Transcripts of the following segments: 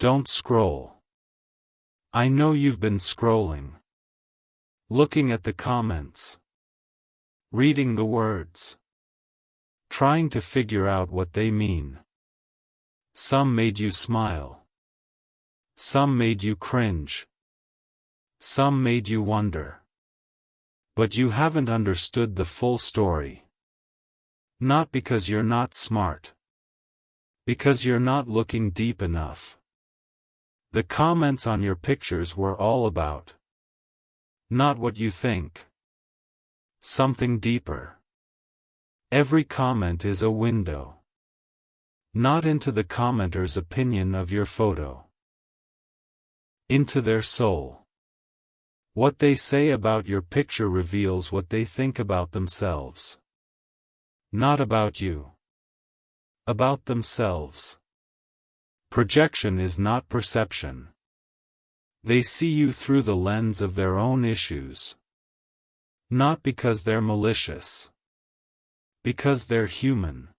Don't scroll. I know you've been scrolling. Looking at the comments. Reading the words. Trying to figure out what they mean. Some made you smile. Some made you cringe. Some made you wonder. But you haven't understood the full story. Not because you're not smart. Because you're not looking deep enough. The comments on your pictures were all about not what you think. Something deeper. Every comment is a window. Not into the commenter's opinion of your photo. Into their soul. What they say about your picture reveals what they think about themselves. Not about you. About themselves. Projection is not perception. They see you through the lens of their own issues. Not because they're malicious. Because they're human.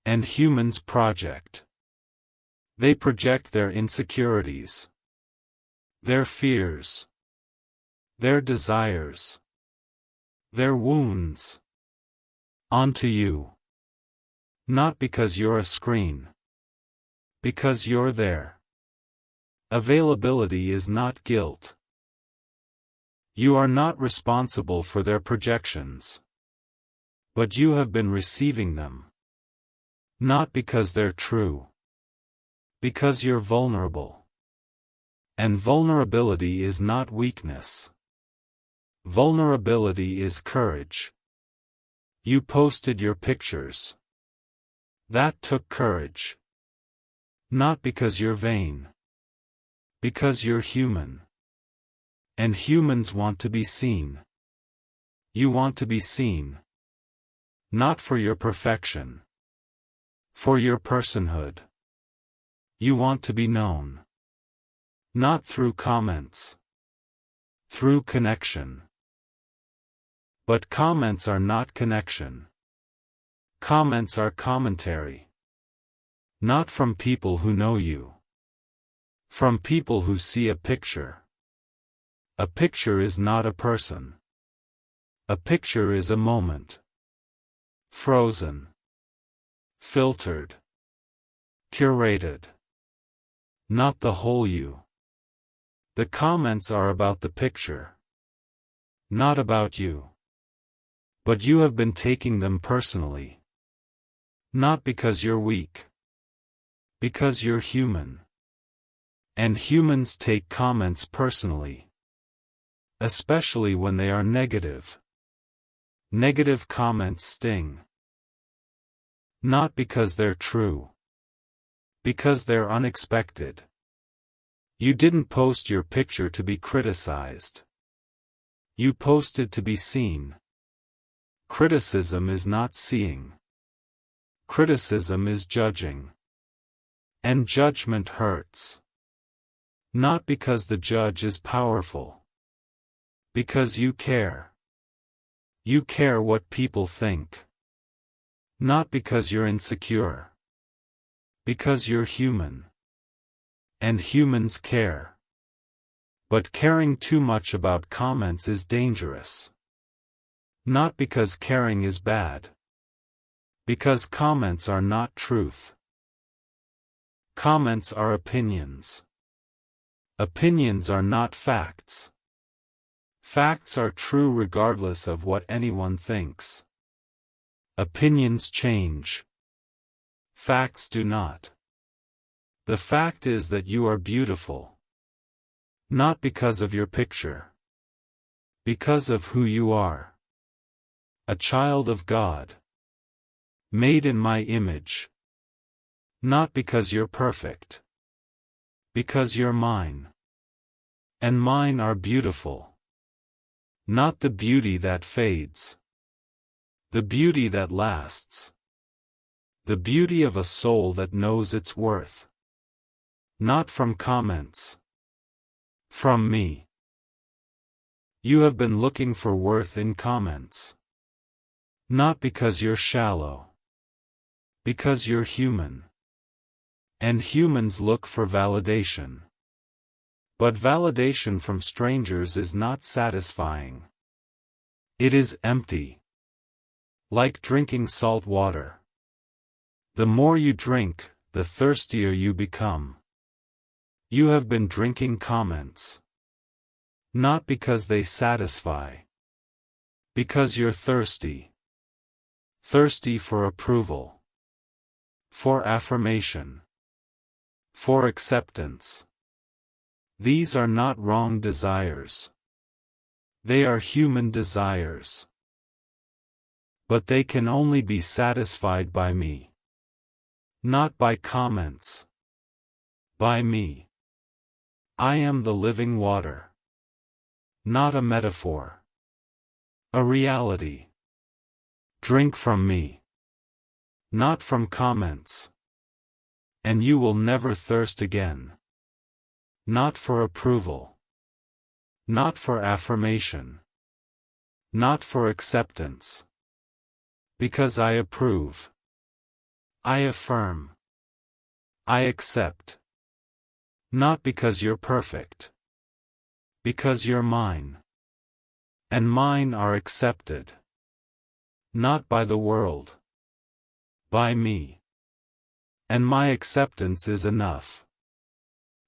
And humans project. They project their insecurities. Their fears. Their desires. Their wounds. Onto you. Not because you're a screen. Because you're there. Availability is not guilt. You are not responsible for their projections. But you have been receiving them. Not because they're true. Because you're vulnerable. And vulnerability is not weakness. Vulnerability is courage. You posted your pictures. That took courage. Not because you're vain. Because you're human. And humans want to be seen. You want to be seen. Not for your perfection. For your personhood. You want to be known. Not through comments. Through connection. But comments are not connection. Comments are commentary. Not from people who know you. From people who see a picture. A picture is not a person. A picture is a moment. Frozen. Filtered. Curated. Not the whole you. The comments are about the picture. Not about you. But you have been taking them personally. Not because you're weak. Because you're human. And humans take comments personally. Especially when they are negative. Negative comments sting. Not because they're true. Because they're unexpected. You didn't post your picture to be criticized. You posted to be seen. Criticism is not seeing. Criticism is judging. And judgment hurts. Not because the judge is powerful. Because you care. You care what people think. Not because you're insecure. Because you're human. And humans care. But caring too much about comments is dangerous. Not because caring is bad. Because comments are not truth. Comments are opinions. Opinions are not facts. Facts are true regardless of what anyone thinks. Opinions change. Facts do not. The fact is that you are beautiful. Not because of your picture. Because of who you are. A child of God. Made in my image. Not because you're perfect. Because you're mine. And mine are beautiful. Not the beauty that fades. The beauty that lasts. The beauty of a soul that knows its worth. Not from comments. From me. You have been looking for worth in comments. Not because you're shallow. Because you're human. And humans look for validation. But validation from strangers is not satisfying. It is empty. Like drinking salt water. The more you drink, the thirstier you become. You have been drinking comments. Not because they satisfy. Because you're thirsty. Thirsty for approval. For affirmation. For acceptance. These are not wrong desires. They are human desires. But they can only be satisfied by me. Not by comments. By me. I am the living water. Not a metaphor. A reality. Drink from me. Not from comments. And you will never thirst again. Not for approval. Not for affirmation. Not for acceptance. Because I approve. I affirm. I accept. Not because you're perfect. Because you're mine. And mine are accepted. Not by the world. By me. And my acceptance is enough.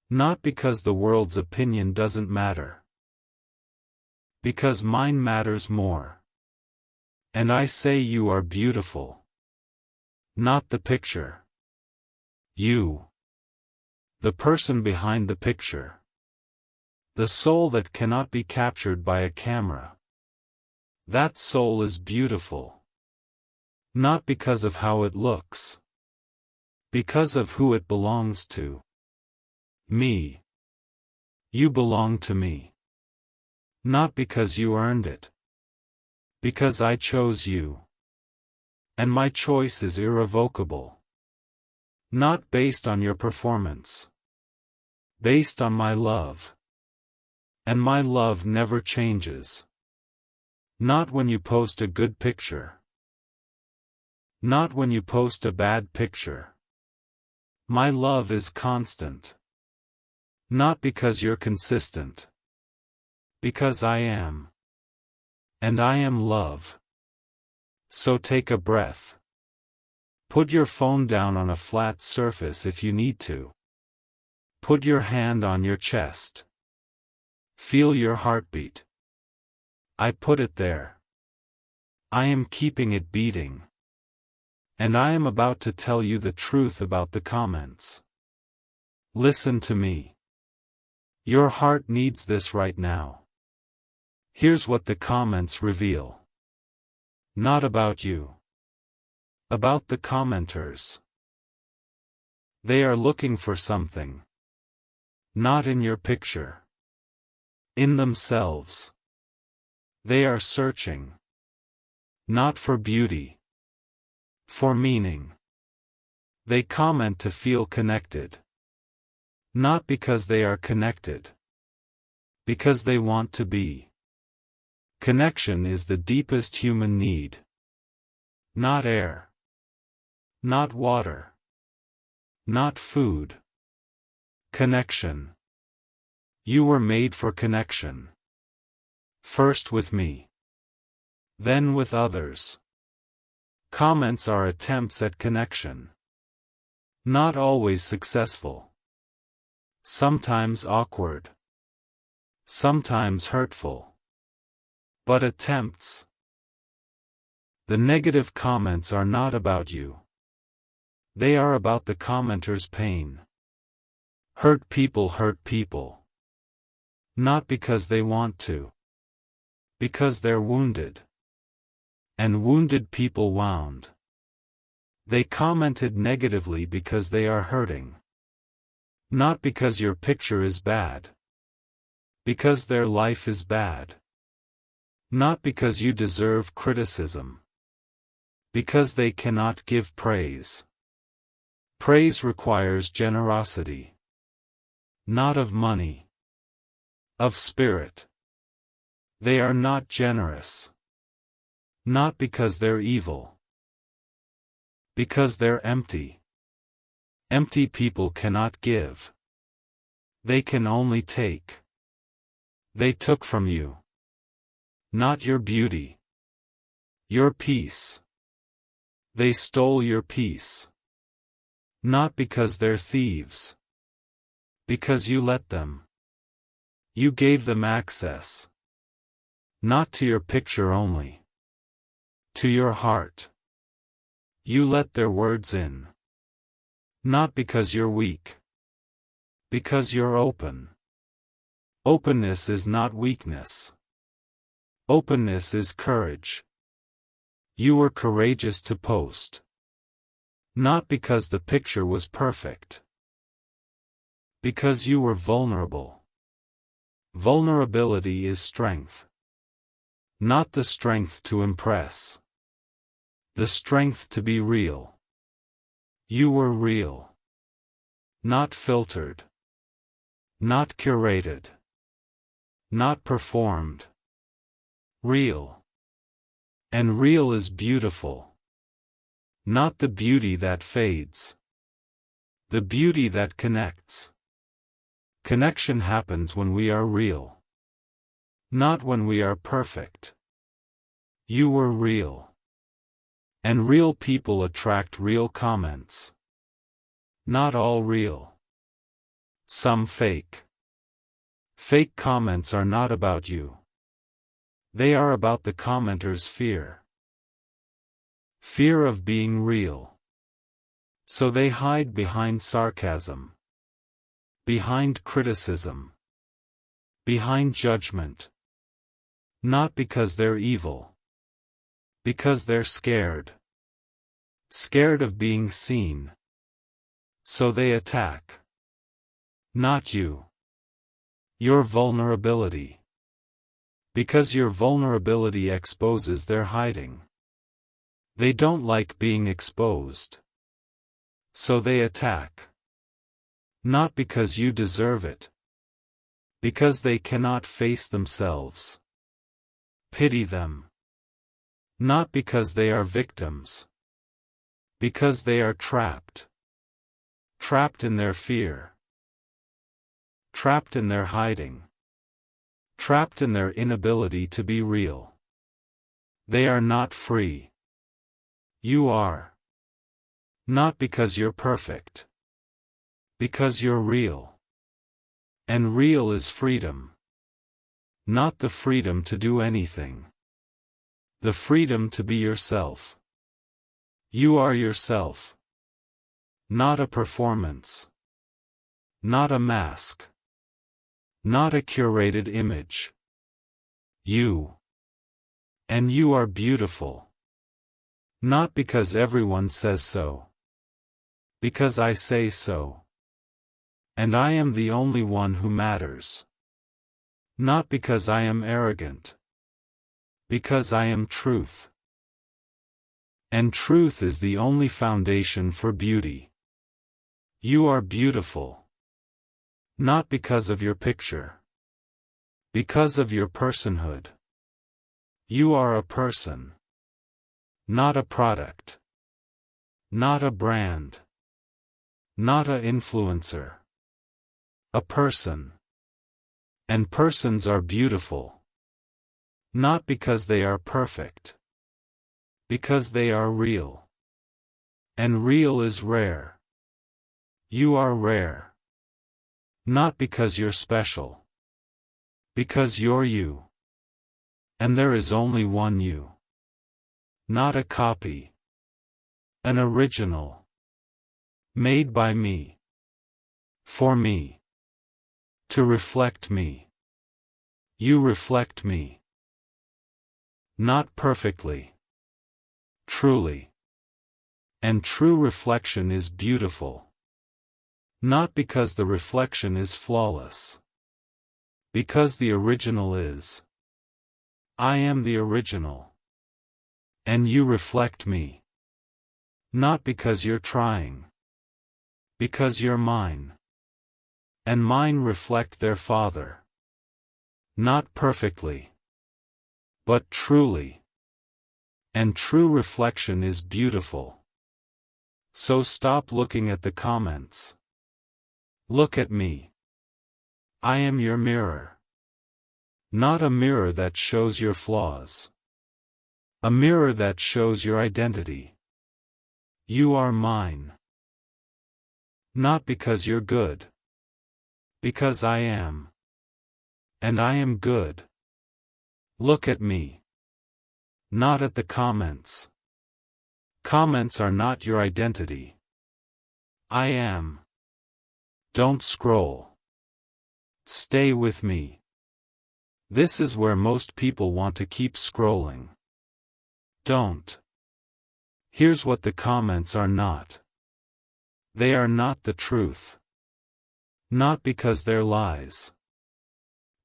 Not because the world's opinion doesn't matter. Because mine matters more. And I say you are beautiful. Not the picture. You. The person behind the picture. The soul that cannot be captured by a camera. That soul is beautiful. Not because of how it looks. Because of who it belongs to. Me. You belong to me. Not because you earned it. Because I chose you. And my choice is irrevocable. Not based on your performance. Based on my love. And my love never changes. Not when you post a good picture. Not when you post a bad picture. My love is constant. Not because you're consistent. Because I am. And I am love. So take a breath. Put your phone down on a flat surface if you need to. Put your hand on your chest. Feel your heartbeat. I put it there. I am keeping it beating. And I am about to tell you the truth about the comments. Listen to me. Your heart needs this right now. Here's what the comments reveal. Not about you. About the commenters. They are looking for something. Not in your picture. In themselves. They are searching. Not for beauty. For meaning. They comment to feel connected. Not because they are connected. Because they want to be. Connection is the deepest human need. Not air. Not water. Not food. Connection. You were made for connection. First with me. Then with others. Comments are attempts at connection. Not always successful. Sometimes awkward. Sometimes hurtful. But attempts. The negative comments are not about you. They are about the commenter's pain. Hurt people. Not because they want to. Because they're wounded. And wounded people wound. They commented negatively because they are hurting. Not because your picture is bad. Because their life is bad. Not because you deserve criticism. Because they cannot give praise. Praise requires generosity. Not of money. Of spirit. They are not generous. Not because they're evil. Because they're empty. Empty people cannot give. They can only take. They took from you. Not your beauty. Your peace. They stole your peace. Not because they're thieves. Because you let them. You gave them access. Not to your picture only. To your heart. You let their words in. Not because you're weak. Because you're open. Openness is not weakness. Openness is courage. You were courageous to post. Not because the picture was perfect. Because you were vulnerable. Vulnerability is strength. Not the strength to impress. The strength to be real. You were real. Not filtered. Not curated. Not performed. Real. And real is beautiful. Not the beauty that fades. The beauty that connects. Connection happens when we are real. Not when we are perfect. You were real. And real people attract real comments. Not all real. Some fake. Fake comments are not about you. They are about the commenter's fear. Fear of being real. So they hide behind sarcasm. Behind criticism. Behind judgment. Not because they're evil. Because they're scared. Scared of being seen. So they attack. Not you. Your vulnerability. Because your vulnerability exposes their hiding. They don't like being exposed. So they attack. Not because you deserve it. Because they cannot face themselves. Pity them. Not because they are victims. Because they are trapped. Trapped in their fear. Trapped in their hiding. Trapped in their inability to be real. They are not free. You are. Not because you're perfect. Because you're real. And real is freedom. Not the freedom to do anything. The freedom to be yourself. You are yourself. Not a performance. Not a mask. Not a curated image. You. And you are beautiful. Not because everyone says so. Because I say so. And I am the only one who matters. Not because I am arrogant. Because I am truth. And truth is the only foundation for beauty. You are beautiful. Not because of your picture. Because of your personhood. You are a person. Not a product. Not a brand. Not a influencer. A person. And persons are beautiful. Not because they are perfect. Because they are real. And real is rare. You are rare. Not because you're special. Because you're you. And there is only one you. Not a copy. An original. Made by me. For me. To reflect me. You reflect me. Not perfectly. Truly. And true reflection is beautiful. Not because the reflection is flawless. Because the original is. I am the original. And you reflect me. Not because you're trying. Because you're mine. And mine reflect their Father. Not perfectly. But truly. And true reflection is beautiful. So stop looking at the comments. Look at me. I am your mirror. Not a mirror that shows your flaws. A mirror that shows your identity. You are mine. Not because you're good. Because I am. And I am good. Look at me. Not at the comments. Comments are not your identity. I am. Don't scroll. Stay with me. This is where most people want to keep scrolling. Don't. Here's what the comments are not. They are not the truth. Not because they're lies.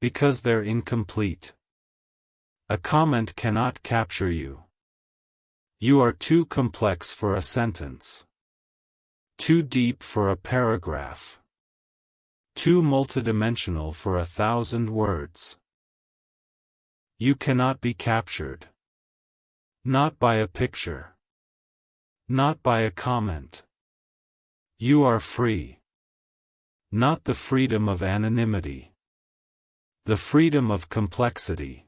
Because they're incomplete. A comment cannot capture you. You are too complex for a sentence. Too deep for a paragraph. Too multidimensional for 1,000 words. You cannot be captured. Not by a picture. Not by a comment. You are free. Not the freedom of anonymity. The freedom of complexity.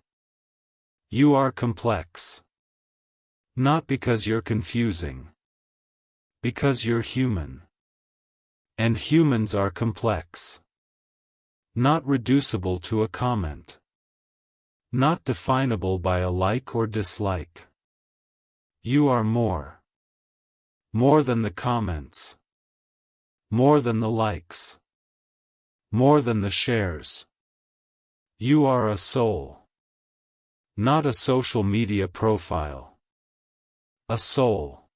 You are complex. Not because you're confusing. Because you're human. And humans are complex. Not reducible to a comment. Not definable by a like or dislike. You are more. More than the comments. More than the likes. More than the shares. You are a soul. Not a social media profile. A soul.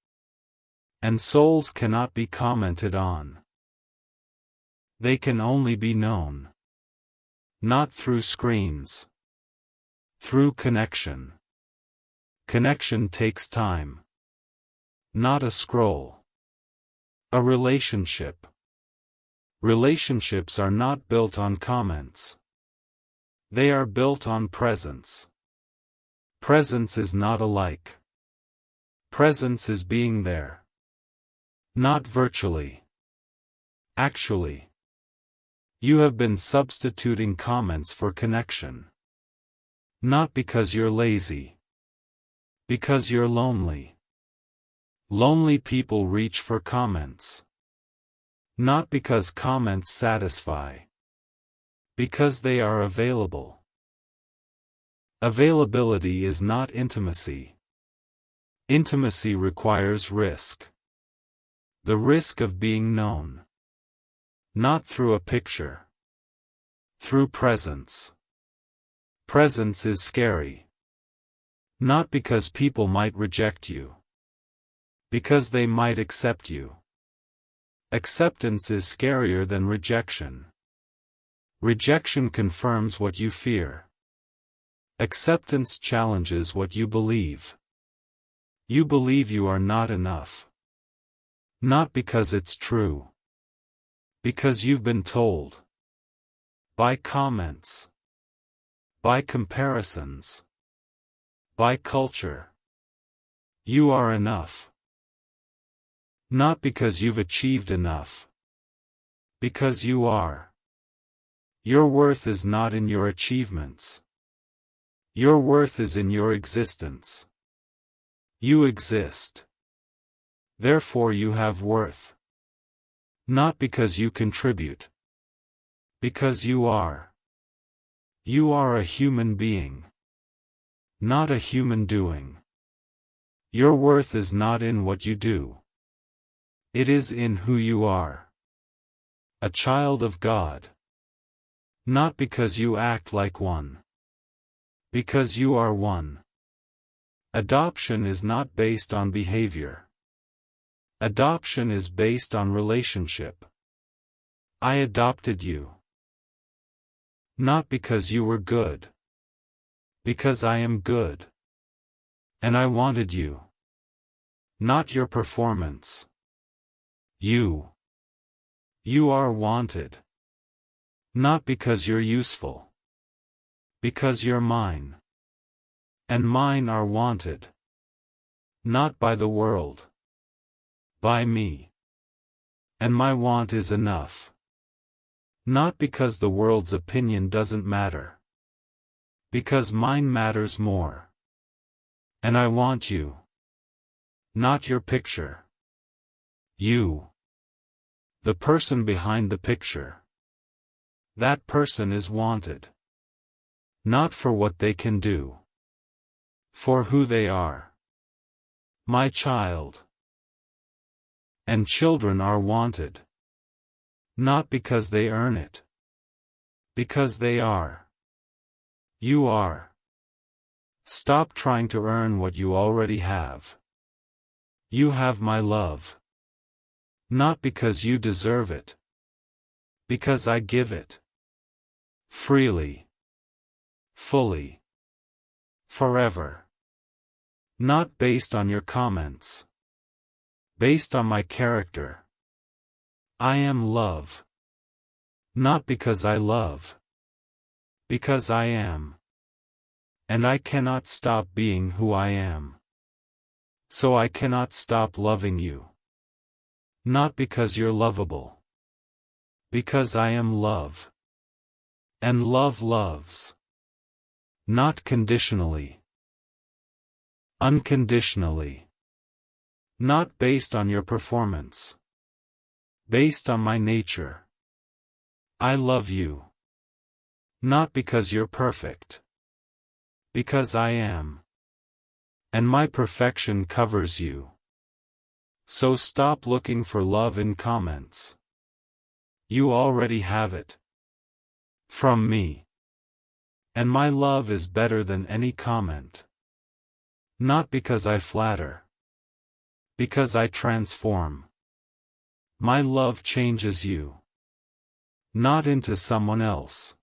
And souls cannot be commented on. They can only be known. Not through screens. Through connection. Connection takes time. Not a scroll. A relationship. Relationships are not built on comments. They are built on presence. Presence is not a like. Presence is being there. Not virtually. Actually. You have been substituting comments for connection. Not because you're lazy. Because you're lonely. Lonely people reach for comments. Not because comments satisfy. Because they are available. Availability is not intimacy. Intimacy requires risk. The risk of being known. Not through a picture. Through presence. Presence is scary. Not because people might reject you. Because they might accept you. Acceptance is scarier than rejection. Rejection confirms what you fear. Acceptance challenges what you believe. You believe you are not enough. Not because it's true. Because you've been told. By comments. By comparisons. By culture. You are enough. Not because you've achieved enough. Because you are. Your worth is not in your achievements. Your worth is in your existence. You exist. Therefore you have worth. Not because you contribute. Because you are. You are a human being. Not a human doing. Your worth is not in what you do. It is in who you are. A child of God. Not because you act like one. Because you are one. Adoption is not based on behavior. Adoption is based on relationship. I adopted you. Not because you were good. Because I am good. And I wanted you. Not your performance. You. You are wanted. Not because you're useful. Because you're mine. And mine are wanted. Not by the world. by me. And my want is enough. Not because the world's opinion doesn't matter. Because mine matters more. And I want you. Not your picture. You. The person behind the picture. That person is wanted. Not for what they can do. For who they are. My child. And children are wanted. Not because they earn it. Because they are. You are. Stop trying to earn what you already have. You have my love. Not because you deserve it. Because I give it. Freely. Fully. Forever. Not based on your comments. Based on my character. I am love. Not because I love. Because I am. And I cannot stop being who I am. So I cannot stop loving you. Not because you're lovable. Because I am love. And love loves. Not conditionally. Unconditionally. Not based on your performance. Based on my nature. I love you. Not because you're perfect. Because I am. And my perfection covers you. So stop looking for love in comments. You already have it. From me. And my love is better than any comment. Not because I flatter. Because I transform. My love changes you. Not into someone else.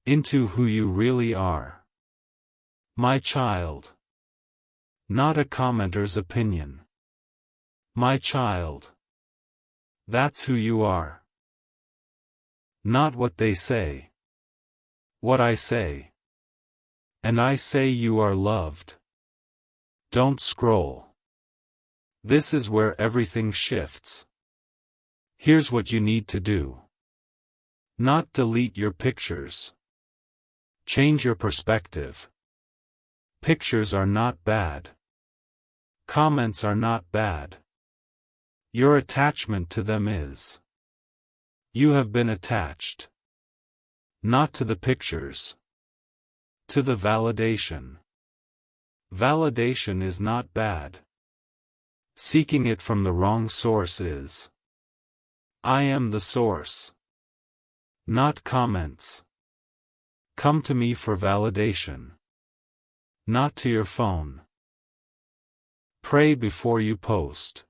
Into who you really are. My child. Not a commenter's opinion. My child. That's who you are. Not what they say. What I say. And I say you are loved. Don't scroll. This is where everything shifts. Here's what you need to do. Not delete your pictures. Change your perspective. Pictures are not bad. Comments are not bad. Your attachment to them is. You have been attached. Not to the pictures. To the validation. Validation is not bad. Seeking it from the wrong source is. I am the source. Not comments. Come to me for validation. Not to your phone. Pray before you post.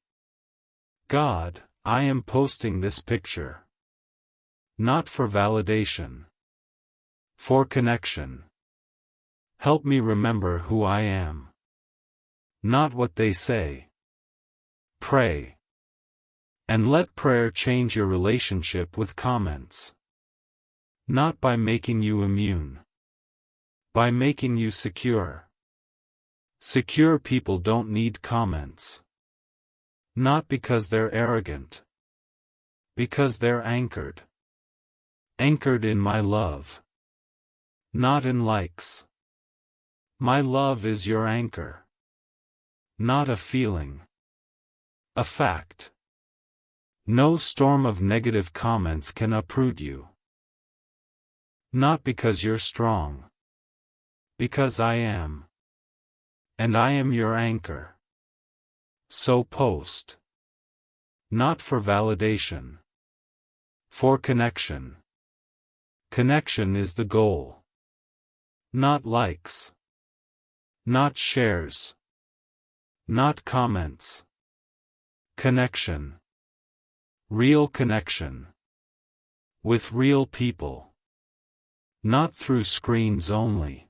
God, I am posting this picture. Not for validation. For connection. Help me remember who I am. Not what they say. Pray. And let prayer change your relationship with comments. Not by making you immune. By making you secure. Secure people don't need comments. Not because they're arrogant. Because they're anchored. Anchored in my love. Not in likes. My love is your anchor. Not a feeling. A fact. No storm of negative comments can uproot you. Not because you're strong. Because I am. And I am your anchor. So post. Not for validation. For connection. Connection is the goal. Not likes. Not shares. Not comments. Connection. Real connection. With real people. Not through screens only.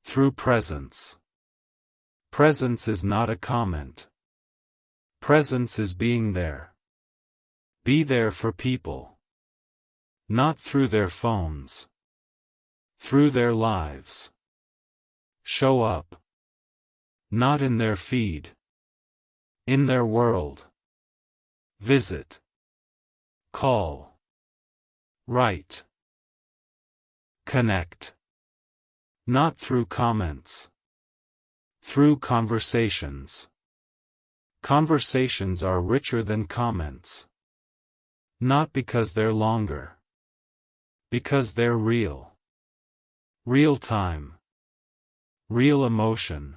Through presence. Presence is not a comment. Presence is being there. Be there for people. Not through their phones. Through their lives. Show up. Not in their feed. In their world. Visit. Call. Write. Connect. Not through comments. Through conversations. Conversations are richer than comments. Not because they're longer. Because they're real. Real time. Real emotion.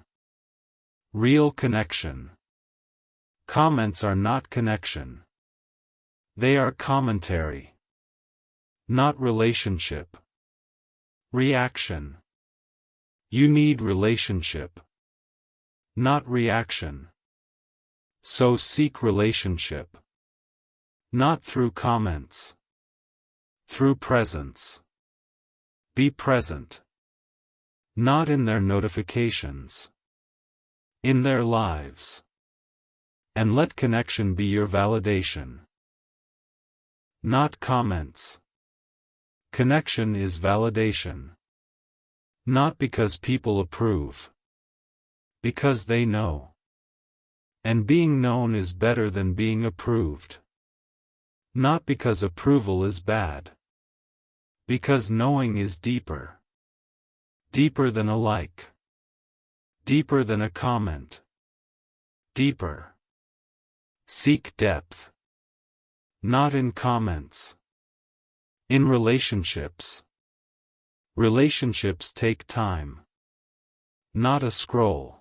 Real connection. Comments are not connection. They are commentary. Not relationship. Reaction. You need relationship. Not reaction. So seek relationship. Not through comments. Through presence. Be present. Not in their notifications. In their lives. And let connection be your validation. Not comments. Connection is validation. Not because people approve. Because they know. And being known is better than being approved. Not because approval is bad. Because knowing is deeper. Deeper than a like. Deeper than a comment. Deeper. Seek depth. Not in comments. In relationships. Relationships take time. Not a scroll.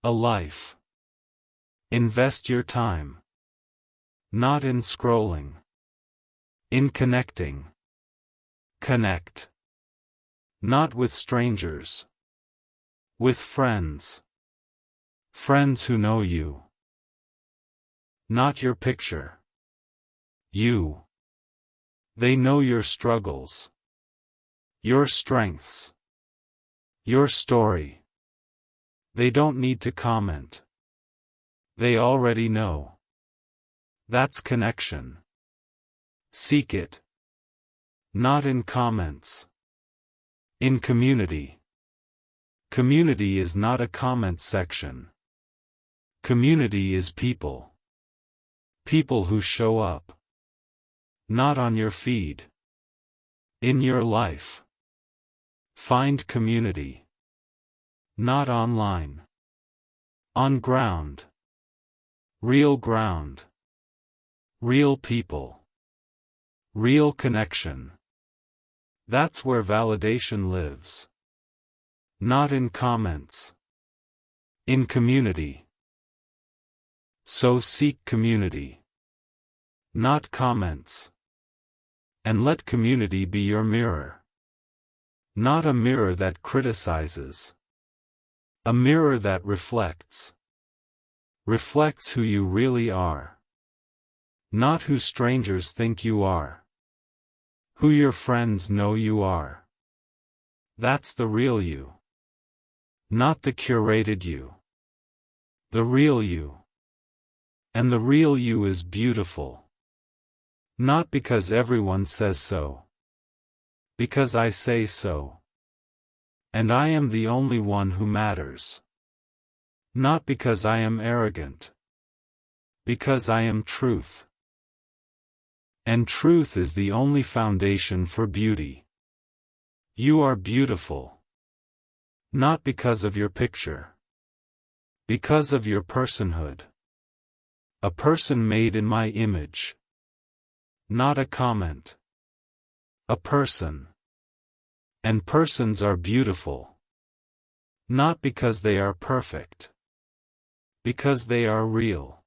A life. Invest your time. Not in scrolling. In connecting. Connect. Not with strangers. With friends. Friends who know you. Not your picture. You. They know your struggles. Your strengths. Your story. They don't need to comment. They already know. That's connection. Seek it. Not in comments. In community. Community is not a comment section. Community is people. People who show up. Not on your feed. In your life. Find community. Not online. On ground. Real ground. Real people. Real connection. That's where validation lives. Not in comments. In community. So seek community. Not comments. And let community be your mirror. Not a mirror that criticizes. A mirror that reflects. Reflects who you really are. Not who strangers think you are. Who your friends know you are. That's the real you. Not the curated you. The real you. And the real you is beautiful. Not because everyone says so. Because I say so. And I am the only one who matters. Not because I am arrogant. Because I am truth. And truth is the only foundation for beauty. You are beautiful. Not because of your picture. Because of your personhood. A person made in my image. Not a comment. A person. And persons are beautiful. Not because they are perfect. Because they are real.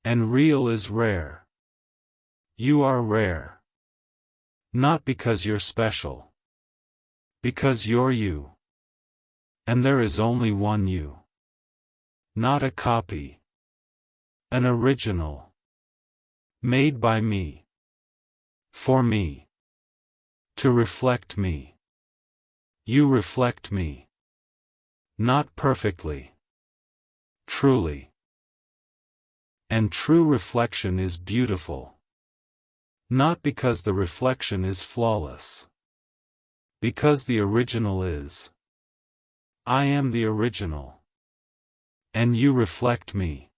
And real is rare. You are rare. Not because you're special. Because you're you. And there is only one you. Not a copy. An original. Made by me. For me. To reflect me. You reflect me. Not perfectly. Truly. And true reflection is beautiful. Not because the reflection is flawless. Because the original is. I am the original. And you reflect me.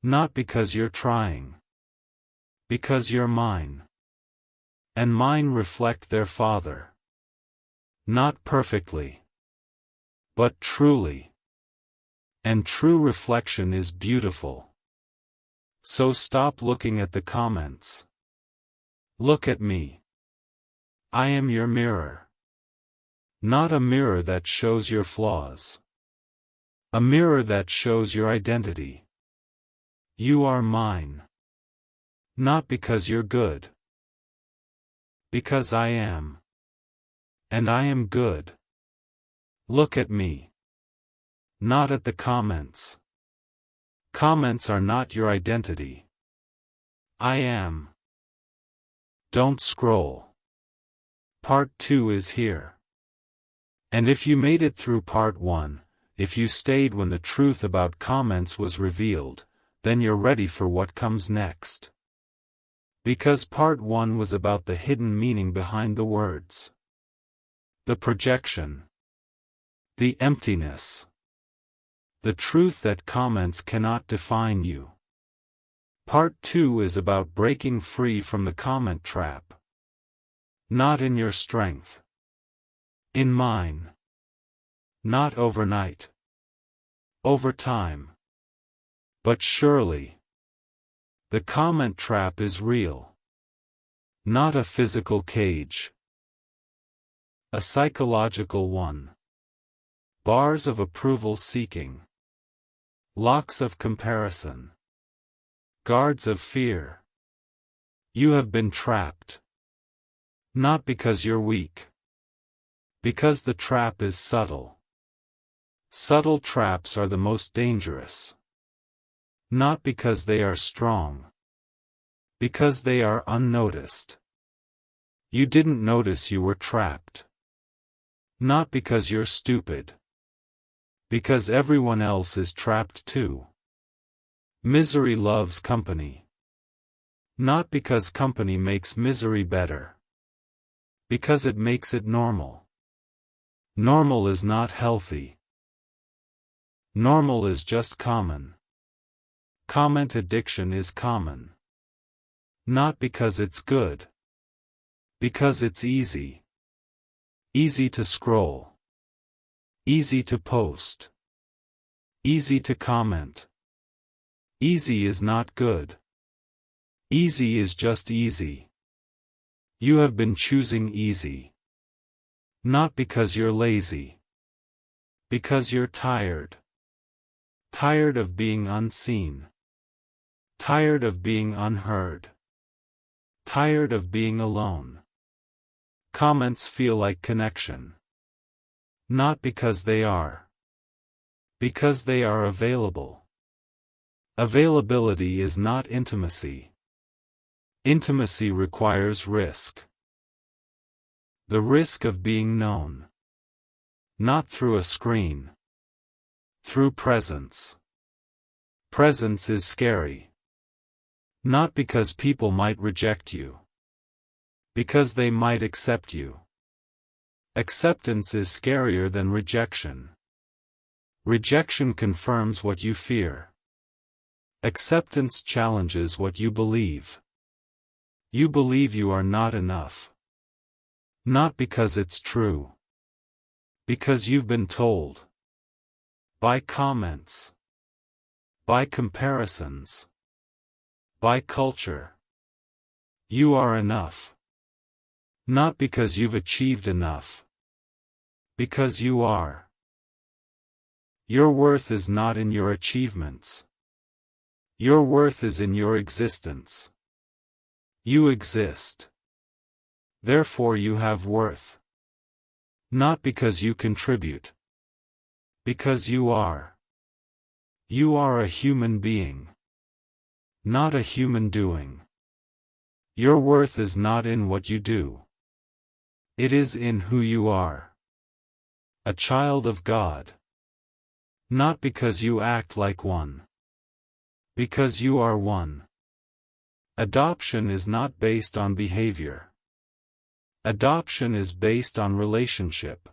Not because you're trying. Because you're mine. And mine reflect their Father. Not perfectly. But truly. And true reflection is beautiful. So stop looking at the comments. Look at me. I am your mirror. Not a mirror that shows your flaws. A mirror that shows your identity. You are mine. Not because you're good. Because I am. And I am good. Look at me. Not at the comments. Comments are not your identity. I am. Don't scroll. Part 2 is here. And if you made it through Part 1, if you stayed when the truth about comments was revealed, then you're ready for what comes next. Because Part 1 was about the hidden meaning behind the words. The projection. The emptiness. The truth that comments cannot define you. Part 2 is about breaking free from the comment trap. Not in your strength. In mine. Not overnight. Over time. But surely. The comment trap is real. Not a physical cage. A psychological one. Bars of approval seeking. Locks of comparison. Guards of fear. You have been trapped. Not because you're weak. Because the trap is subtle. Subtle traps are the most dangerous. Not because they are strong. Because they are unnoticed. You didn't notice you were trapped. Not because you're stupid. Because everyone else is trapped too. Misery loves company. Not because company makes misery better. Because it makes it normal. Normal is not healthy. Normal is just common. Comment addiction is common. Not because it's good. Because it's easy. Easy to scroll. Easy to post. Easy to comment. Easy is not good. Easy is just easy. You have been choosing easy. Not because you're lazy. Because you're tired. Tired of being unseen. Tired of being unheard. Tired of being alone. Comments feel like connection. Not because they are. Because they are available. Availability is not intimacy. Intimacy requires risk. The risk of being known. Not through a screen. Through presence. Presence is scary. Not because people might reject you. Because they might accept you. Acceptance is scarier than rejection. Rejection confirms what you fear. Acceptance challenges what you believe. You believe you are not enough. Not because it's true. Because you've been told. By comments. By comparisons. By culture. You are enough. Not because you've achieved enough. Because you are. Your worth is not in your achievements. Your worth is in your existence. You exist. Therefore you have worth. Not because you contribute. Because you are. You are a human being. Not a human doing. Your worth is not in what you do. It is in who you are. A child of God. Not because you act like one. Because you are one. Adoption is not based on behavior. Adoption is based on relationship.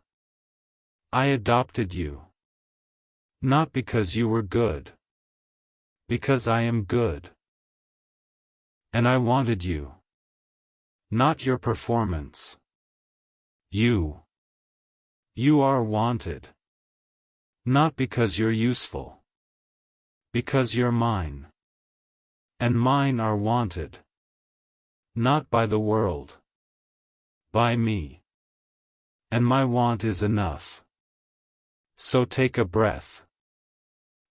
I adopted you. Not because you were good. Because I am good. And I wanted you. Not your performance. You. You are wanted. Not because you're useful. Because you're mine. And mine are wanted. Not by the world. By me. And my want is enough. So take a breath.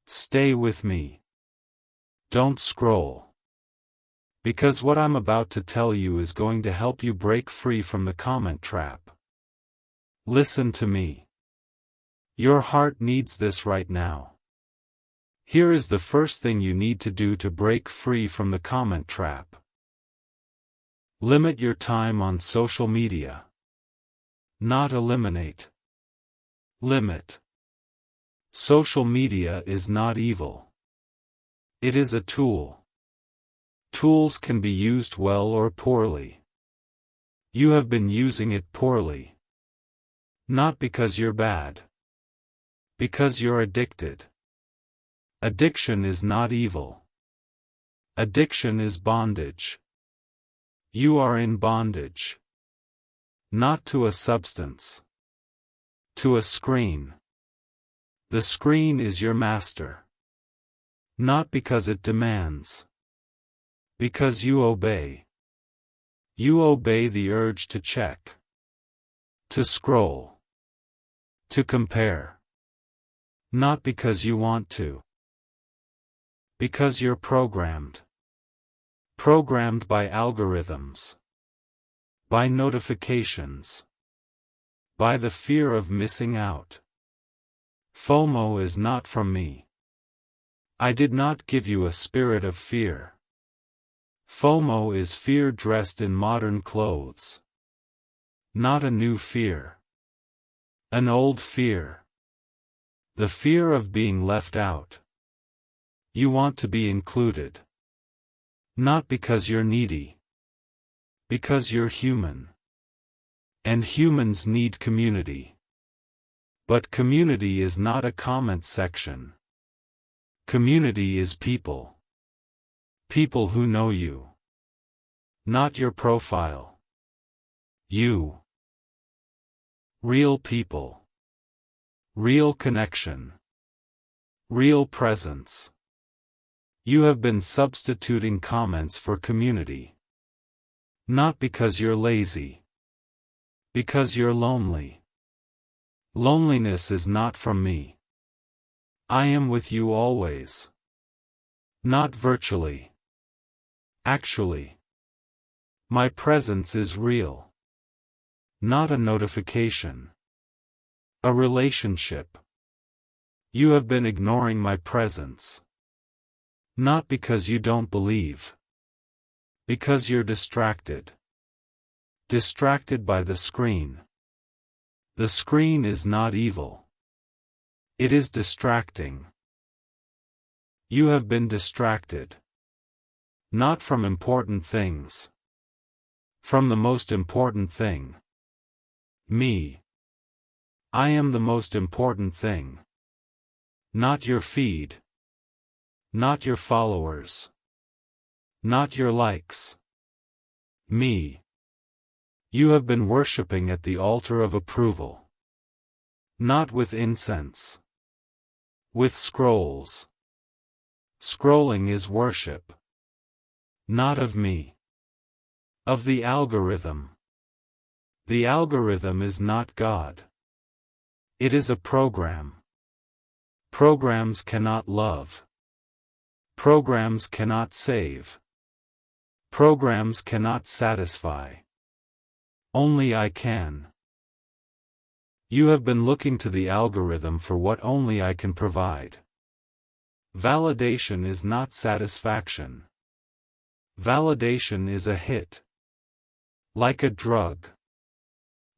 Stay with me. Don't scroll. Because what I'm about to tell you is going to help you break free from the comment trap. Listen to me. Your heart needs this right now. Here is the first thing you need to do to break free from the comment trap. Limit your time on social media. Not eliminate. Limit. Social media is not evil. It is a tool. Tools can be used well or poorly. You have been using it poorly. Not because you're bad. Because you're addicted. Addiction is not evil. Addiction is bondage. You are in bondage. Not to a substance. To a screen. The screen is your master. Not because it demands. Because you obey. You obey the urge to check. To scroll. To compare. Not because you want to. Because you're programmed. Programmed by algorithms. By notifications. By the fear of missing out. FOMO is not from me. I did not give you a spirit of fear. FOMO is fear dressed in modern clothes. Not a new fear. An old fear. The fear of being left out. You want to be included. Not because you're needy. Because you're human. And humans need community. But community is not a comment section. Community is people. People who know you. Not your profile. You. Real people. Real connection. Real presence. You have been substituting comments for community. Not because you're lazy. Because you're lonely. Loneliness is not from me. I am with you always. Not virtually. Actually. My presence is real. Not a notification. A relationship. You have been ignoring my presence. Not because you don't believe. Because you're distracted. Distracted by the screen. The screen is not evil. It is distracting. You have been distracted. Not from important things. From the most important thing. Me. I am the most important thing. Not your feed. Not your followers. Not your likes. Me. You have been worshipping at the altar of approval. Not with incense. With scrolls. Scrolling is worship. Not of me. Of the algorithm. The algorithm is not God. It is a program. Programs cannot love. Programs cannot save. Programs cannot satisfy. Only I can. You have been looking to the algorithm for what only I can provide. Validation is not satisfaction. Validation is a hit. Like a drug.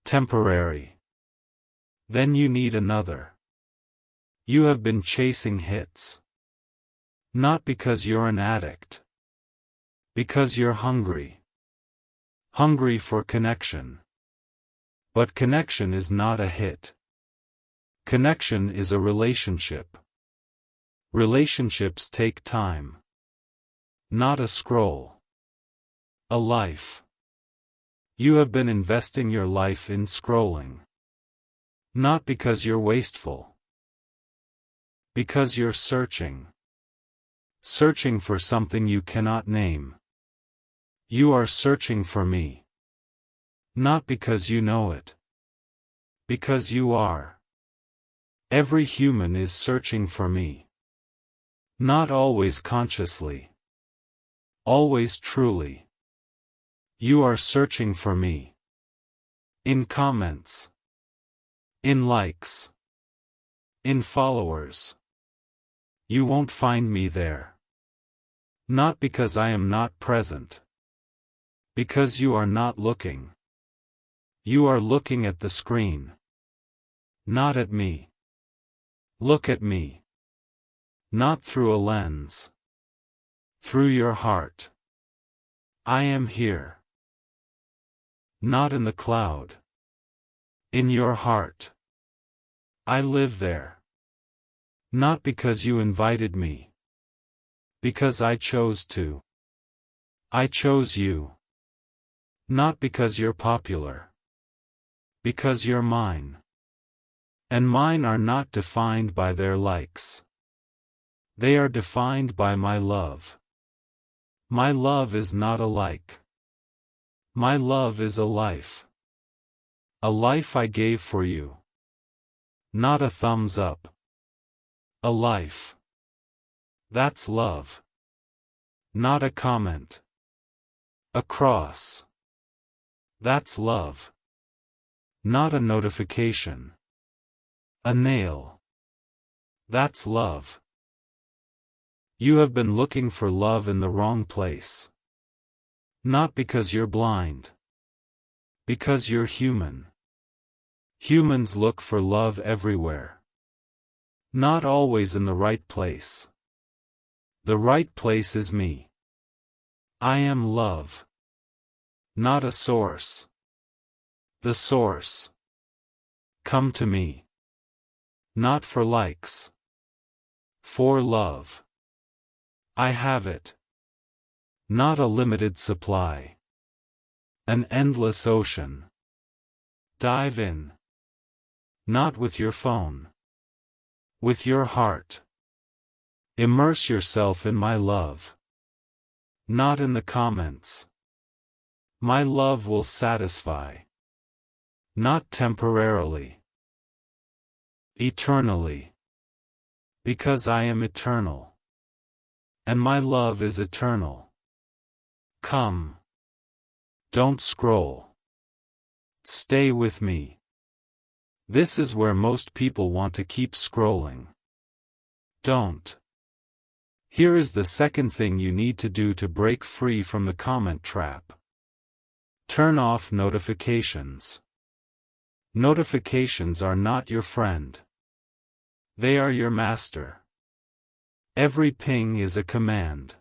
Temporary. Then you need another. You have been chasing hits. Not because you're an addict. Because you're hungry. Hungry for connection. But connection is not a hit. Connection is a relationship. Relationships take time. Not a scroll. A life. You have been investing your life in scrolling. Not because you're wasteful. Because you're searching. Searching for something you cannot name. You are searching for me. Not because you know it. Because you are. Every human is searching for me. Not always consciously. Always truly. You are searching for me. In comments. In likes. In followers. You won't find me there. Not because I am not present. Because you are not looking. You are looking at the screen. Not at me. Look at me. Not through a lens. Through your heart. I am here. Not in the cloud. In your heart. I live there. Not because you invited me. Because I chose to. I chose you. Not because you're popular. Because you're mine. And mine are not defined by their likes. They are defined by my love. My love is not a like. My love is a life. A life I gave for you. Not a thumbs up. A life. That's love. Not a comment. A cross. That's love. Not a notification. A nail. That's love. You have been looking for love in the wrong place. Not because you're blind. Because you're human. Humans look for love everywhere. Not always in the right place. The right place is me. I am love. Not a source. The source. Come to me. Not for likes. For love. I have it. Not a limited supply. An endless ocean. Dive in. Not with your phone. With your heart. Immerse yourself in my love. Not in the comments. My love will satisfy. Not temporarily. Eternally. Because I am eternal. And my love is eternal. Come. Don't scroll. Stay with me. This is where most people want to keep scrolling. Don't. Here is the second thing you need to do to break free from the comment trap. Turn off notifications. Notifications are not your friend. They are your master. Every ping is a command.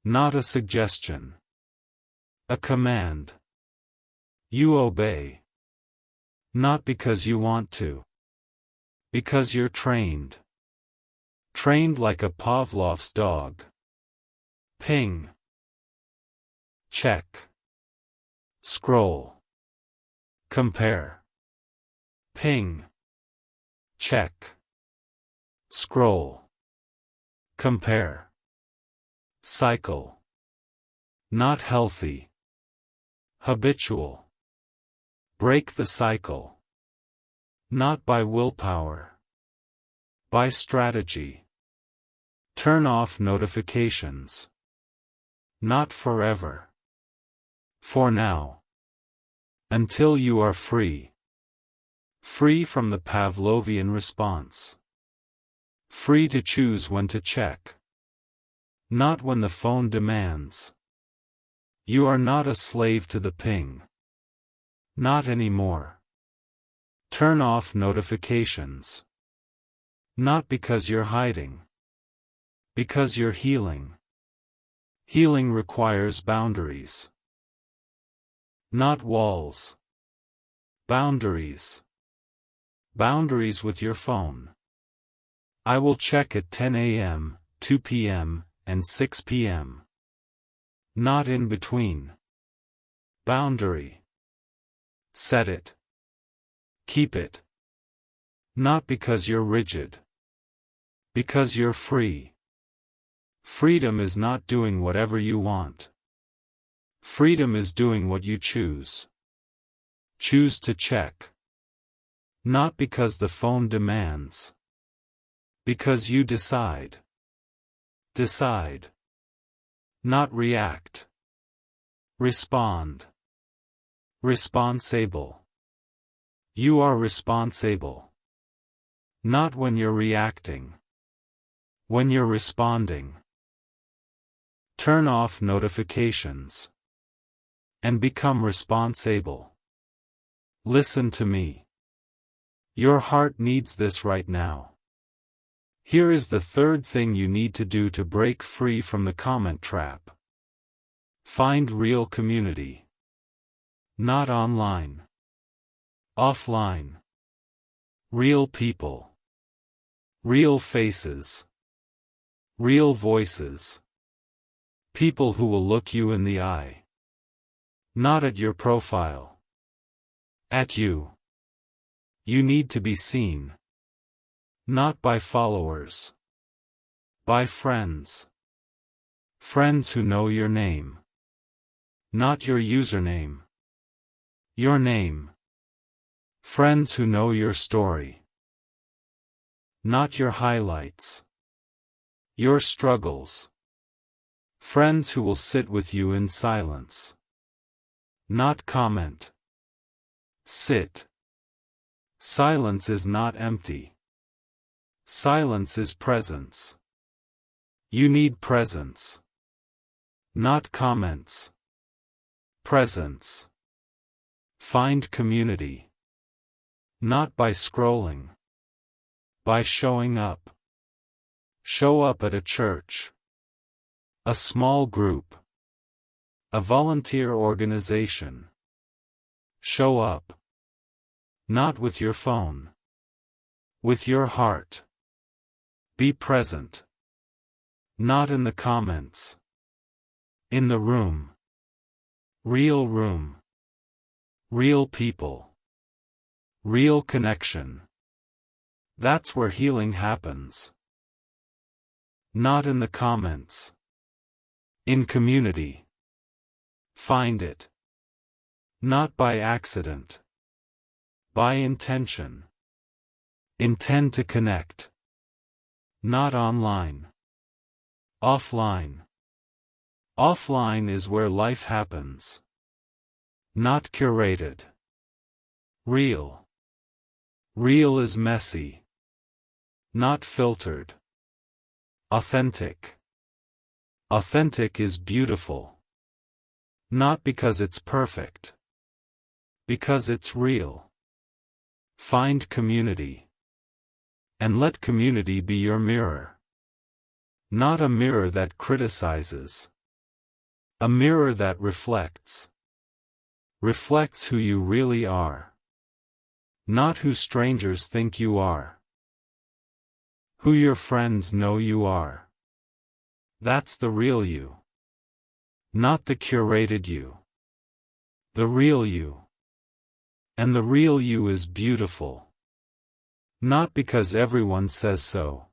Not a suggestion. A command. You obey. Not because you want to. Because you're trained. Trained like a Pavlov's dog. Ping. Check. Scroll. Compare. Ping. Check. Scroll. Compare. Cycle. Not healthy. Habitual. Break the cycle. Not by willpower. By strategy. Turn off notifications. Not forever. For now. Until you are free. Free from the Pavlovian response. Free to choose when to check. Not when the phone demands. You are not a slave to the ping. Not anymore. Turn off notifications. Not because you're hiding. Because you're healing. Healing requires boundaries. Not walls. Boundaries. Boundaries with your phone. I will check at 10 a.m., 2 p.m., and 6 p.m. Not in between. Boundary. Set it. Keep it. Not because you're rigid. Because you're free. Freedom is not doing whatever you want. Freedom is doing what you choose. Choose to check. Not because the phone demands. Because you decide. Decide. Not react. Respond. Responsible. You are responsible. Not when you're reacting. When you're responding. Turn off notifications. And become responsible. Listen to me. Your heart needs this right now. Here is the third thing you need to do to break free from the comment trap. Find real community. Not online. Offline. Real people. Real faces. Real voices. People who will look you in the eye. Not at your profile. At you. You need to be seen. Not by followers. By friends. Friends who know your name. Not your username. Your name. Friends who know your story. Not your highlights. Your struggles. Friends who will sit with you in silence. Not comment. Sit. Silence is not empty. Silence is presence. You need presence. Not comments. Presence. Find community. Not by scrolling. By showing up. Show up at a church. A small group. A volunteer organization. Show up. Not with your phone. With your heart. Be present. Not in the comments. In the room. Real room. Real people. Real connection. That's where healing happens. Not in the comments. In community. Find it. Not by accident. By intention. Intend to connect. Not online. Offline. Offline is where life happens. Not curated. Real. Real is messy. Not filtered. Authentic. Authentic is beautiful. Not because it's perfect. Because it's real. Find community. And let community be your mirror. Not a mirror that criticizes. A mirror that reflects. Reflects who you really are. Not who strangers think you are. Who your friends know you are. That's the real you. Not the curated you. The real you. And the real you is beautiful. Not because everyone says so.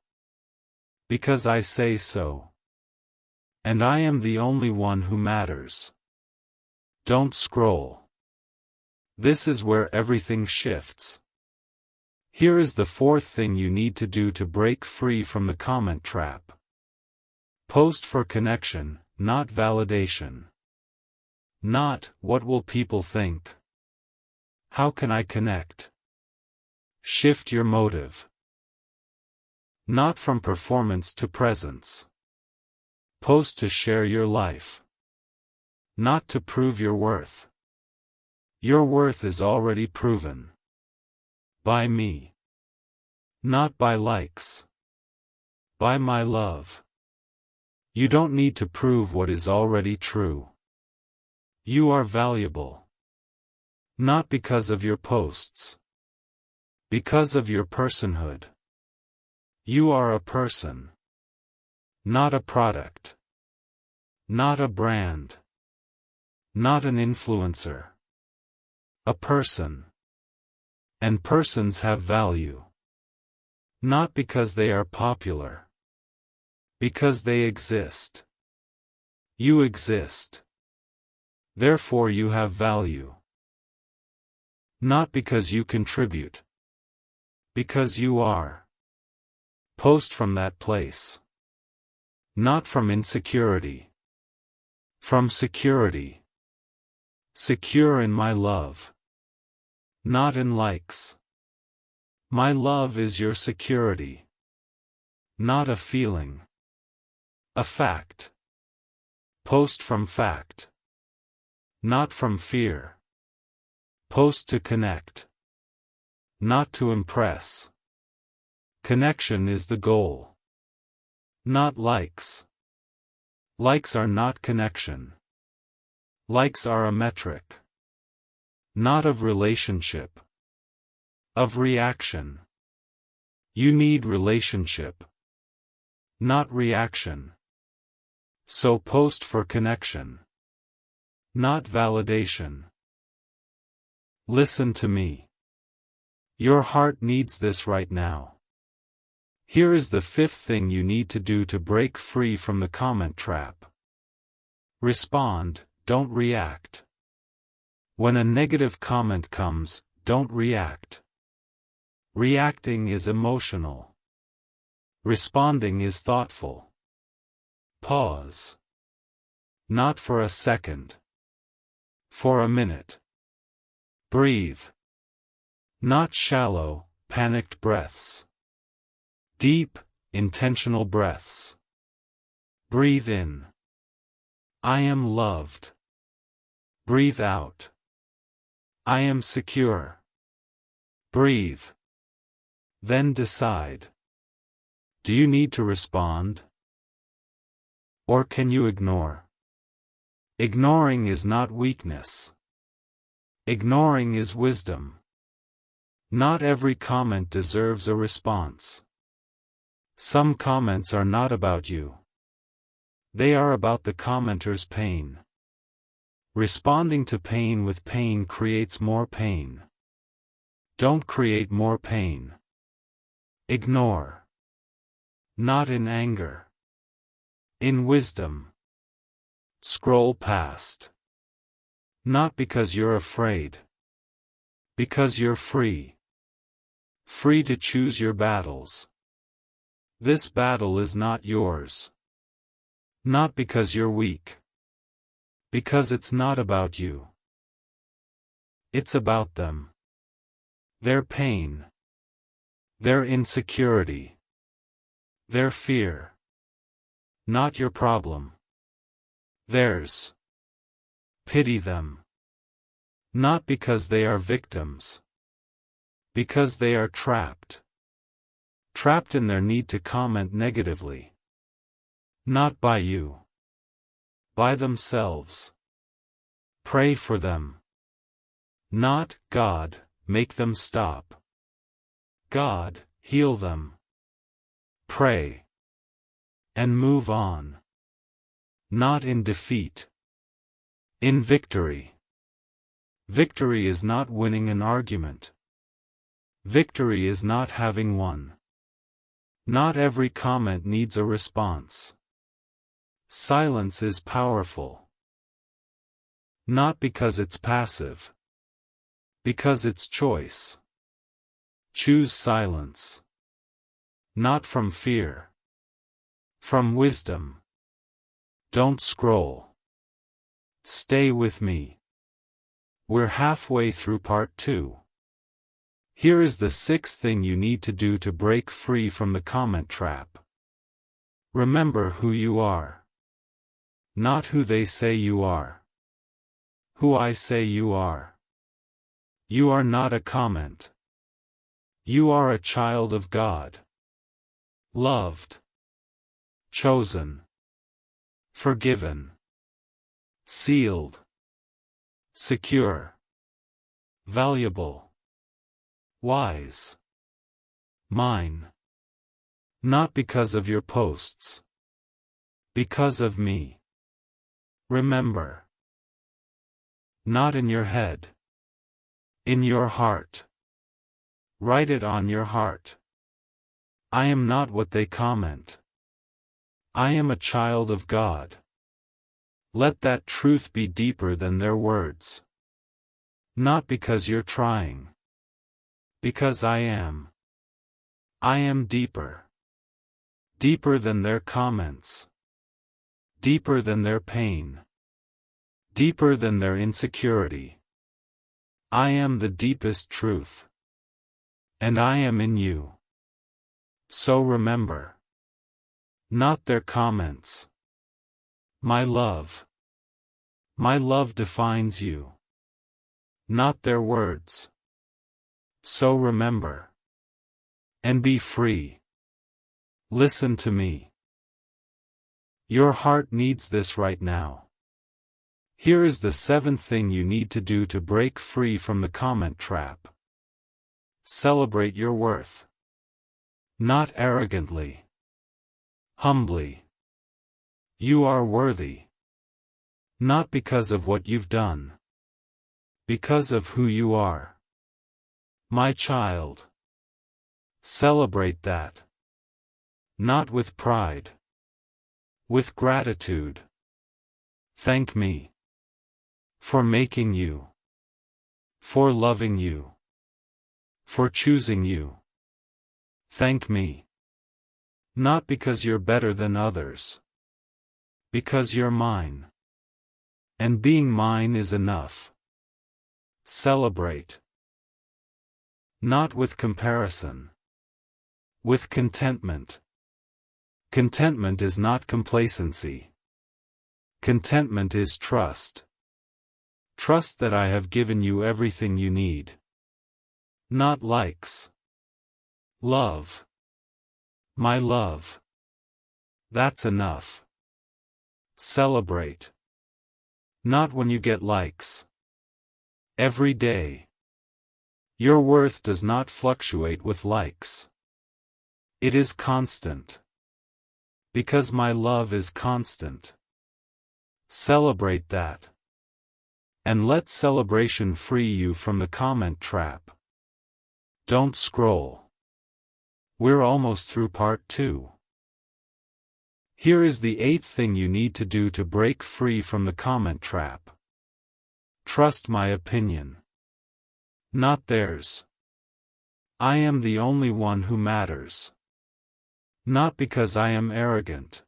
Because I say so. And I am the only one who matters. Don't scroll. This is where everything shifts. Here is the fourth thing you need to do to break free from the comment trap. Post for connection, not validation. Not, what will people think? How can I connect? Shift your motive. Not from performance to presence. Post to share your life. Not to prove your worth. Your worth is already proven. By me. Not by likes. By my love. You don't need to prove what is already true. You are valuable. Not because of your posts. Because of your personhood. You are a person. Not a product. Not a brand. Not an influencer. A person. And persons have value. Not because they are popular. Because they exist. You exist. Therefore you have value. Not because you contribute. Because you are. Post from that place. Not from insecurity. From security. Secure in my love. Not in likes. My love is your security. Not a feeling. A fact. Post from fact. Not from fear. Post to connect. Not to impress. Connection is the goal. Not likes. Likes are not connection. Likes are a metric. Not of relationship. Of reaction. You need relationship. Not reaction. So post for connection. Not validation. Listen to me. Your heart needs this right now. Here is the fifth thing you need to do to break free from the comment trap. Respond, don't react. When a negative comment comes, don't react. Reacting is emotional. Responding is thoughtful. Pause. Not for a second. For a minute. Breathe. Not shallow, panicked breaths. Deep, intentional breaths. Breathe in. I am loved. Breathe out. I am secure. Breathe. Then decide. Do you need to respond? Or can you ignore? Ignoring is not weakness. Ignoring is wisdom. Not every comment deserves a response. Some comments are not about you. They are about the commenter's pain. Responding to pain with pain creates more pain. Don't create more pain. Ignore. Not in anger. In wisdom. Scroll past. Not because you're afraid. Because you're free. Free to choose your battles. This battle is not yours. Not because you're weak. Because it's not about you. It's about them. Their pain. Their insecurity. Their fear. Not your problem. Theirs. Pity them. Not because they are victims. Because they are trapped. Trapped in their need to comment negatively. Not by you. By themselves. Pray for them. Not, God, make them stop. God, heal them. Pray. And move on. Not in defeat. In victory. Victory is not winning an argument. Victory is not having won. Not every comment needs a response. Silence is powerful. Not because it's passive. Because it's choice. Choose silence. Not from fear. From wisdom. Don't scroll. Stay with me. We're halfway through part 2. Here is the sixth thing you need to do to break free from the comment trap. Remember who you are. Not who they say you are. Who I say you are. You are not a comment. You are a child of God. Loved. Chosen. Forgiven. Sealed. Secure. Valuable. Wise. Mine. Not because of your posts. Because of me. Remember. Not in your head. In your heart. Write it on your heart. I am not what they comment. I am a child of God. Let that truth be deeper than their words. Not because you're trying. Because I am. I am deeper. Deeper than their comments. Deeper than their pain. Deeper than their insecurity. I am the deepest truth. And I am in you. So remember. Not their comments. My love. My love defines you. Not their words. So remember. And be free. Listen to me. Your heart needs this right now. Here is the seventh thing you need to do to break free from the comment trap. Celebrate your worth. Not arrogantly. Humbly. You are worthy. Not because of what you've done. Because of who you are. My child. Celebrate that. Not with pride. With gratitude. Thank me. For making you. For loving you. For choosing you. Thank me. Not because you're better than others. Because you're mine. And being mine is enough. Celebrate. Not with comparison. With contentment. Contentment is not complacency. Contentment is trust. Trust that I have given you everything you need. Not likes. Love. My love. That's enough. Celebrate. Not when you get likes. Every day. Your worth does not fluctuate with likes. It is constant. Because my love is constant. Celebrate that. And let celebration free you from the comment trap. Don't scroll. We're almost through part 2. Here is the 8th thing you need to do to break free from the comment trap. Trust my opinion. Not theirs. I am the only one who matters. Not because I am arrogant.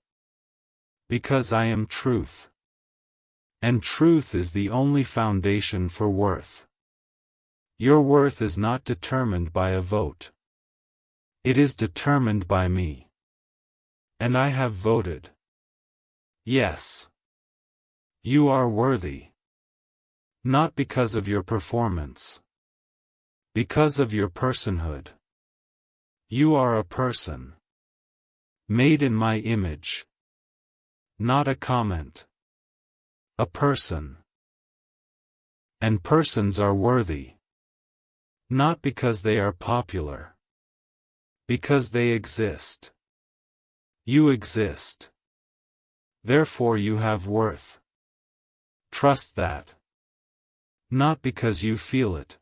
Because I am truth. And truth is the only foundation for worth. Your worth is not determined by a vote. It is determined by me. And I have voted. Yes. You are worthy. Not because of your performance. Because of your personhood. You are a person. Made in my image. Not a comment. A person. And persons are worthy. Not because they are popular. Because they exist. You exist. Therefore you have worth. Trust that. Not because you feel it.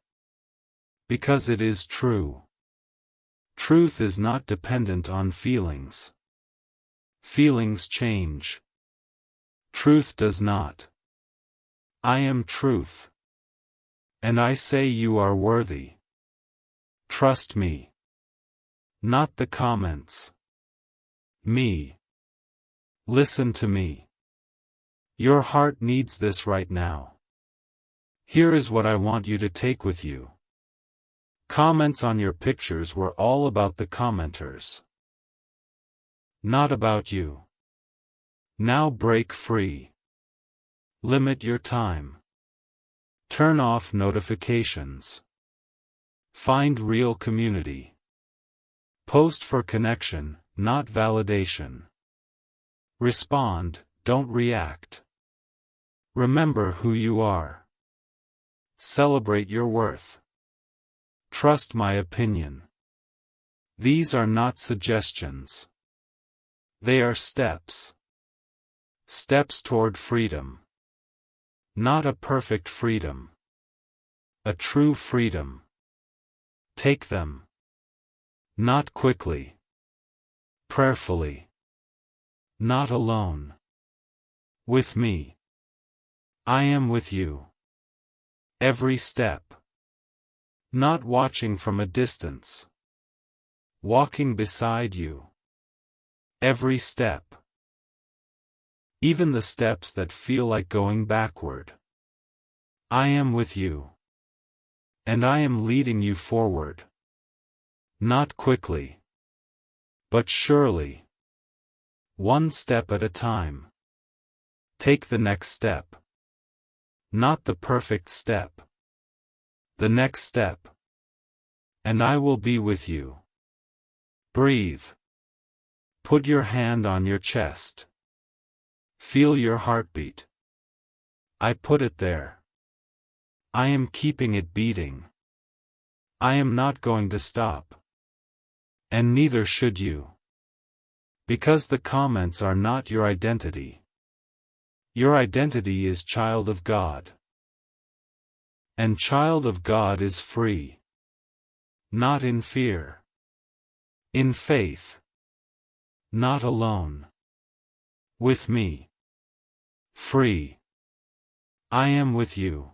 Because it is true. Truth is not dependent on feelings. Feelings change. Truth does not. I am truth. And I say you are worthy. Trust me. Not the comments. Me. Listen to me. Your heart needs this right now. Here is what I want you to take with you. Comments on your pictures were all about the commenters. Not about you. Now break free. Limit your time. Turn off notifications. Find real community. Post for connection, not validation. Respond, don't react. Remember who you are. Celebrate your worth. Trust my opinion. These are not suggestions. They are steps. Steps toward freedom. Not a perfect freedom. A true freedom. Take them. Not quickly. Prayerfully. Not alone. With me. I am with you. Every step. Not watching from a distance. Walking beside you. Every step. Even the steps that feel like going backward. I am with you. And I am leading you forward. Not quickly. But surely. One step at a time. Take the next step. Not the perfect step. The next step. And I will be with you. Breathe. Put your hand on your chest. Feel your heartbeat. I put it there. I am keeping it beating. I am not going to stop. And neither should you. Because the comments are not your identity. Your identity is child of God. And child of God is free. Not in fear. In faith. Not alone. With me. Free. I am with you.